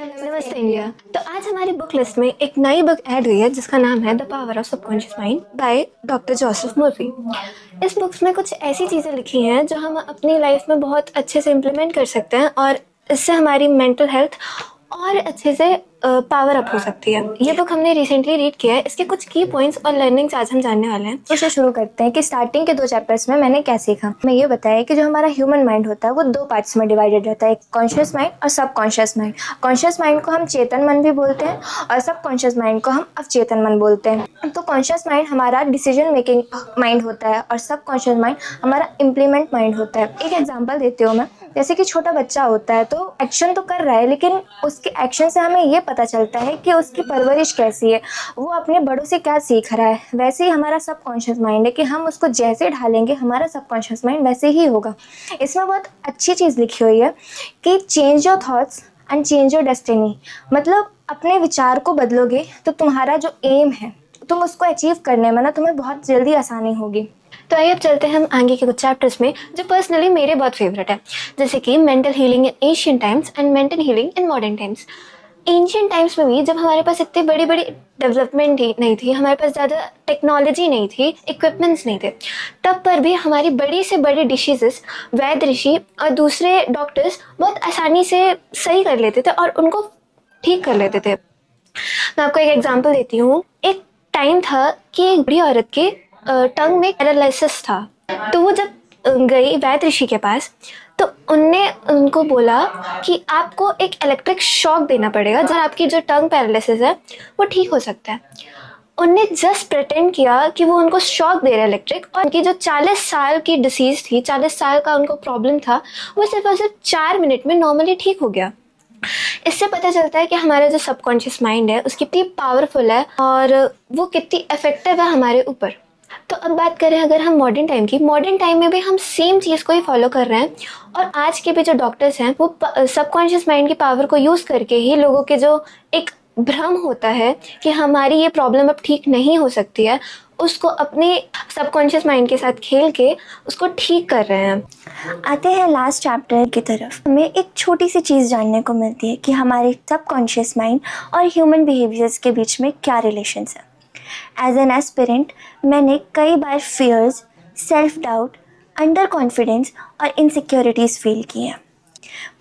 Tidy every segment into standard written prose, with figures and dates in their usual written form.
नमस्ते इंडिया। तो आज हमारी बुक लिस्ट में एक नई बुक ऐड हुई है जिसका नाम है the power of subconscious mind by doctor Joseph Murphy. इस बुक्स में कुछ ऐसी चीज़ें लिखी हैं जो हम अपनी लाइफ में बहुत अच्छे से इम्प्लीमेंट कर सकते हैं और इससे हमारी मेंटल हेल्थ और अच्छे से पावर अप हो सकती है। ये बुक हमने रिसेंटली रीड किया है। इसके कुछ की पॉइंट्स और लर्निंग्स आज हम जानने वाले हैं। तो शुरू करते हैं कि स्टार्टिंग के 2 चैप्टर्स में मैंने क्या सीखा। मैं ये बताया कि जो हमारा ह्यूमन माइंड होता है वो 2 पार्ट्स में डिवाइडेड रहता है, एक कॉन्शियस माइंड और सब कॉन्शियस माइंड। कॉन्शियस माइंड को हम चेतन मन भी बोलते हैं और सब कॉन्शियस माइंड को हम अवचेतन मन बोलते हैं। तो कॉन्शियस माइंड हमारा डिसीजन मेकिंग माइंड होता है और सब कॉन्शियस माइंड हमारा इम्प्लीमेंट माइंड होता है। एक एग्जाम्पल देती हूँ मैं, जैसे कि छोटा बच्चा होता है तो एक्शन तो कर रहा है, लेकिन उसके एक्शन से हमें ये पता चलता है कि उसकी परवरिश कैसी है, वो अपने बड़ों से क्या सीख रहा है। वैसे ही हमारा सबकॉन्शियस माइंड है कि हम उसको जैसे ढालेंगे हमारा सबकॉन्शियस माइंड वैसे ही होगा। इसमें बहुत अच्छी चीज़ लिखी हुई है कि change your thoughts and change your destiny. मतलब अपने विचार को बदलोगे तो तुम्हारा जो एम है तुम उसको अचीव करने में ना तुम्हें बहुत जल्दी आसानी होगी। तो आइए अब चलते हैं हम आगे के कुछ चैप्टर्स में जो पर्सनली मेरे बहुत फेवरेट है, जैसे कि mental healing in Asian times and mental healing in modern times. Ancient times में भी जब हमारे पास इतनी बड़ी बड़ी डेवलपमेंट नहीं थी, हमारे पास ज़्यादा टेक्नोलॉजी नहीं थी, इक्विपमेंट्स नहीं थे, तब पर भी हमारी बड़ी से बड़ी डिसीजेस वैद्य ऋषि और दूसरे डॉक्टर्स बहुत आसानी से सही कर लेते थे और उनको ठीक कर लेते थे। मैं आपको एक एग्जांपल देती हूँ। एक टाइम था कि एक बड़ी औरत के टंग में पैरालिसिस था, तो वो जब गई वैद्य ऋषि के पास तो उनने उनको बोला कि आपको एक इलेक्ट्रिक शॉक देना पड़ेगा जब आपकी जो टंग पैरालिसिस है वो ठीक हो सकता है। उनने जस्ट प्रिटेंड किया कि वो उनको शॉक दे रहा है इलेक्ट्रिक, और उनकी जो 40 साल की डिसीज़ थी, 40 साल का उनको प्रॉब्लम था, वो सिर्फ और सिर्फ 4 मिनट में नॉर्मली ठीक हो गया। इससे पता चलता है कि हमारा जो सबकॉन्शियस माइंड है उसकी कितनी पावरफुल है और वो कितनी इफेक्टिव है हमारे ऊपर। तो अब बात करें अगर हम मॉडर्न टाइम की, मॉडर्न टाइम में भी हम सेम चीज़ को ही फॉलो कर रहे हैं और आज के भी जो डॉक्टर्स हैं वो सबकॉन्शियस माइंड की पावर को यूज़ करके ही लोगों के जो एक भ्रम होता है कि हमारी ये प्रॉब्लम अब ठीक नहीं हो सकती है, उसको अपने सबकॉन्शियस माइंड के साथ खेल के उसको ठीक कर रहे हैं। आते हैं लास्ट चैप्टर की तरफ। हमें एक छोटी सी चीज़ जानने को मिलती है कि हमारे सबकॉन्शियस माइंड और ह्यूमन बिहेवियर्स के बीच में क्या रिलेशंस है। एज एन एस्पिरेंट मैंने कई बार fears, self doubt, under confidence और इनसिक्योरिटीज़ फील की हैं।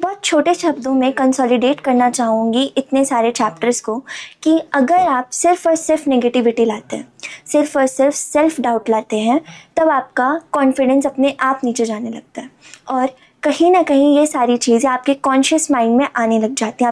बहुत छोटे शब्दों में कंसोलिडेट करना चाहूँगी इतने सारे चैप्टर्स को कि अगर आप सिर्फ और सिर्फ नेगेटिविटी लाते हैं, सिर्फ और सिर्फ सेल्फ डाउट लाते हैं, तब आपका कॉन्फिडेंस अपने आप नीचे जाने लगता है और कहीं ना कहीं ये सारी चीज़ें आपके कॉन्शियस माइंड में आने लग जाती हैं।